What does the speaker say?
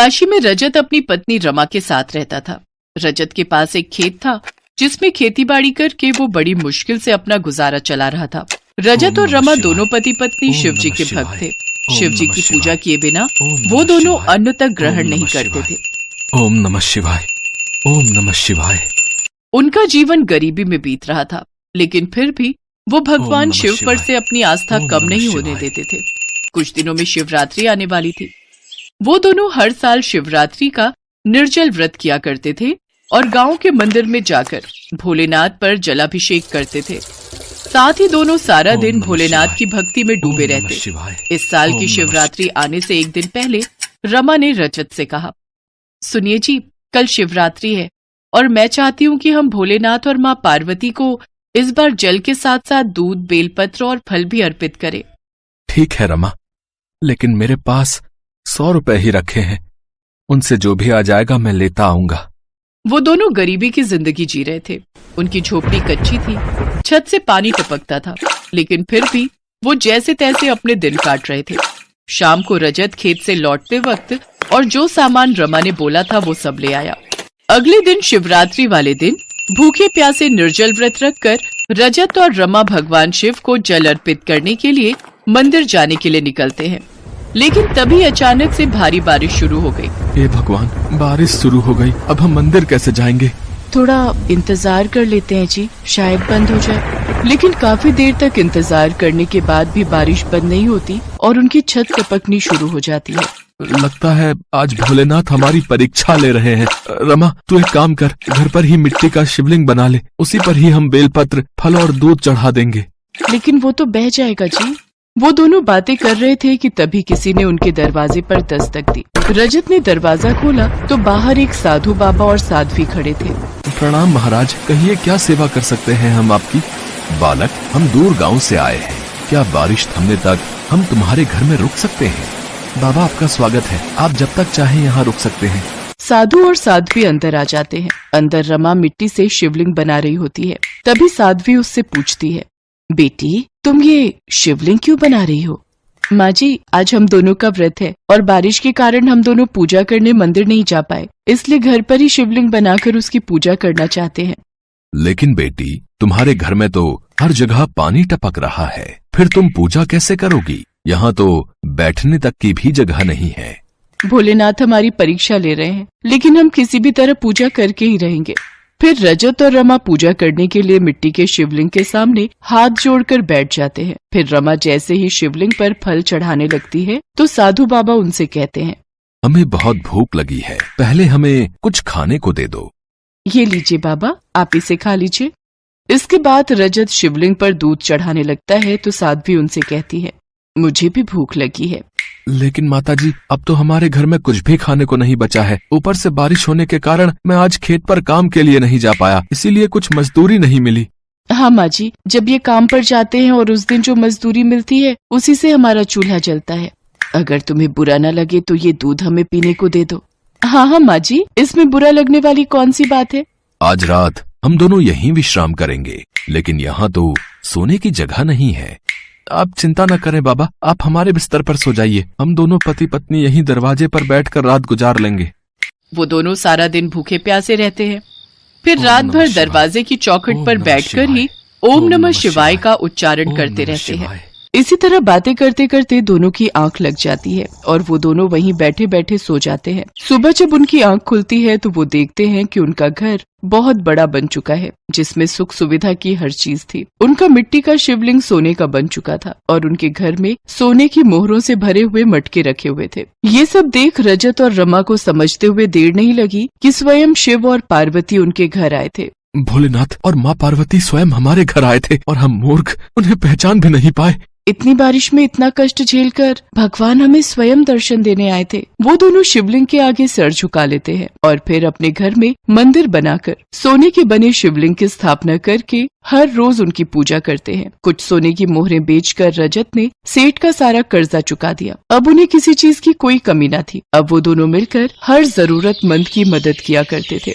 काशी में रजत अपनी पत्नी रमा के साथ रहता था। रजत के पास एक खेत था जिसमें खेतीबाड़ी करके वो बड़ी मुश्किल से अपना गुजारा चला रहा था। रजत और रमा दोनों पति पत्नी शिव जी के भक्त थे। शिव जी की पूजा किए बिना वो दोनों अन्न तक ग्रहण नहीं करते थे। ओम नमः शिवाय, ओम नमः शिवाय। उनका जीवन गरीबी में बीत रहा था, लेकिन फिर भी वो भगवान शिव पर से अपनी आस्था कम नहीं होने देते थे। कुछ दिनों में शिवरात्रि आने वाली थी। वो दोनों हर साल शिवरात्रि का निर्जल व्रत किया करते थे और गांव के मंदिर में जाकर भोलेनाथ पर जलाभिषेक करते थे। साथ ही दोनों सारा दिन भोलेनाथ की भक्ति में डूबे रहते। इस साल की शिवरात्रि आने से एक दिन पहले रमा ने रजत से कहा, सुनिए जी, कल शिवरात्रि है और मैं चाहती हूँ कि हम भोलेनाथ और माँ पार्वती को इस बार जल के साथ साथ दूध, बेलपत्र और फल भी अर्पित करें। ठीक है रमा, लेकिन मेरे पास 100 रुपए ही रखे हैं, उनसे जो भी आ जाएगा मैं लेता आऊंगा। वो दोनों गरीबी की जिंदगी जी रहे थे। उनकी झोपड़ी कच्ची थी, छत से पानी टपकता था, लेकिन फिर भी वो जैसे तैसे अपने दिन काट रहे थे। शाम को रजत खेत से लौटते वक्त और जो सामान रमा ने बोला था वो सब ले आया। अगले दिन शिवरात्रि वाले दिन भूखे प्यासे निर्जल व्रत रखकर रजत और रमा भगवान शिव को जल अर्पित करने के लिए मंदिर जाने के लिए निकलते हैं। लेकिन तभी अचानक से भारी बारिश शुरू हो गई। हे भगवान, बारिश शुरू हो गई, अब हम मंदिर कैसे जाएंगे? थोड़ा इंतजार कर लेते हैं जी, शायद बंद हो जाए। लेकिन काफी देर तक इंतजार करने के बाद भी बारिश बंद नहीं होती और उनकी छत टपकनी शुरू हो जाती है। लगता है आज भोलेनाथ हमारी परीक्षा ले रहे हैं। रमा, तू एक काम कर, घर पर ही मिट्टी का शिवलिंग बना ले, उसी पर ही हम बेलपत्र, फल और दूध चढ़ा देंगे। लेकिन वो तो बह जाएगा जी। वो दोनों बातें कर रहे थे कि तभी किसी ने उनके दरवाजे पर दस्तक दी। रजत ने दरवाजा खोला तो बाहर एक साधु बाबा और साध्वी खड़े थे। प्रणाम महाराज, कहिए क्या सेवा कर सकते हैं हम आपकी? बालक, हम दूर गांव से आए हैं, क्या बारिश थमने तक हम तुम्हारे घर में रुक सकते हैं? बाबा, आपका स्वागत है, आप जब तक चाहें यहाँ रुक सकते हैं। साधु और साध्वी अंदर आ जाते हैं। अंदर रमा मिट्टी से शिवलिंग बना रही होती है। तभी साध्वी उससे पूछती है, बेटी, तुम ये शिवलिंग क्यों बना रही हो? माँ जी, आज हम दोनों का व्रत है और बारिश के कारण हम दोनों पूजा करने मंदिर नहीं जा पाए, इसलिए घर पर ही शिवलिंग बनाकर उसकी पूजा करना चाहते हैं। लेकिन बेटी, तुम्हारे घर में तो हर जगह पानी टपक रहा है, फिर तुम पूजा कैसे करोगी? यहाँ तो बैठने तक की भी जगह नहीं है। भोलेनाथ हमारी परीक्षा ले रहे हैं, लेकिन हम किसी भी तरह पूजा करके ही रहेंगे। फिर रजत और रमा पूजा करने के लिए मिट्टी के शिवलिंग के सामने हाथ जोड़कर बैठ जाते हैं। फिर रमा जैसे ही शिवलिंग पर फल चढ़ाने लगती है तो साधु बाबा उनसे कहते हैं, हमें बहुत भूख लगी है, पहले हमें कुछ खाने को दे दो। ये लीजिए बाबा, आप इसे खा लीजिए। इसके बाद रजत शिवलिंग पर दूध चढ़ाने लगता है तो साध्वी उनसे कहती है, मुझे भी भूख लगी है। लेकिन माताजी, अब तो हमारे घर में कुछ भी खाने को नहीं बचा है। ऊपर से बारिश होने के कारण मैं आज खेत पर काम के लिए नहीं जा पाया, इसीलिए कुछ मजदूरी नहीं मिली। हाँ माँ जी, जब ये काम पर जाते हैं और उस दिन जो मजदूरी मिलती है उसी से हमारा चूल्हा जलता है। अगर तुम्हें बुरा न लगे तो ये दूध हमें पीने को दे दो। हाँ हाँ माँ जी, इसमें बुरा लगने वाली कौन सी बात है? आज रात हम दोनों यहीं विश्राम करेंगे, लेकिन यहाँ तो सोने की जगह नहीं है। आप चिंता न करें बाबा, आप हमारे बिस्तर पर सो जाइए, हम दोनों पति पत्नी यहीं दरवाजे पर बैठकर रात गुजार लेंगे। वो दोनों सारा दिन भूखे प्यासे रहते हैं। फिर रात भर दरवाजे की चौखट पर बैठकर ही ओम नमः शिवाय का उच्चारण करते रहते हैं। इसी तरह बातें करते करते दोनों की आंख लग जाती है और वो दोनों वहीं बैठे बैठे सो जाते हैं। सुबह जब उनकी आंख खुलती है तो वो देखते हैं कि उनका घर बहुत बड़ा बन चुका है, जिसमें सुख सुविधा की हर चीज थी। उनका मिट्टी का शिवलिंग सोने का बन चुका था और उनके घर में सोने की मोहरों से भरे हुए मटके रखे हुए थे। ये सब देख रजत और रमा को समझते हुए देर नहीं लगी कि स्वयं शिव और पार्वती उनके घर आए थे। भोलेनाथ और माँ पार्वती स्वयं हमारे घर आए थे और हम मूर्ख उन्हें पहचान भी नहीं पाए। इतनी बारिश में इतना कष्ट झेलकर भगवान हमें स्वयं दर्शन देने आए थे। वो दोनों शिवलिंग के आगे सर झुका लेते हैं और फिर अपने घर में मंदिर बनाकर सोने के बने शिवलिंग की स्थापना करके हर रोज उनकी पूजा करते हैं। कुछ सोने की मोहरें बेचकर रजत ने सेठ का सारा कर्जा चुका दिया। अब उन्हें किसी चीज की कोई कमी न थी। अब वो दोनों मिलकर हर जरूरतमंद की मदद किया करते थे।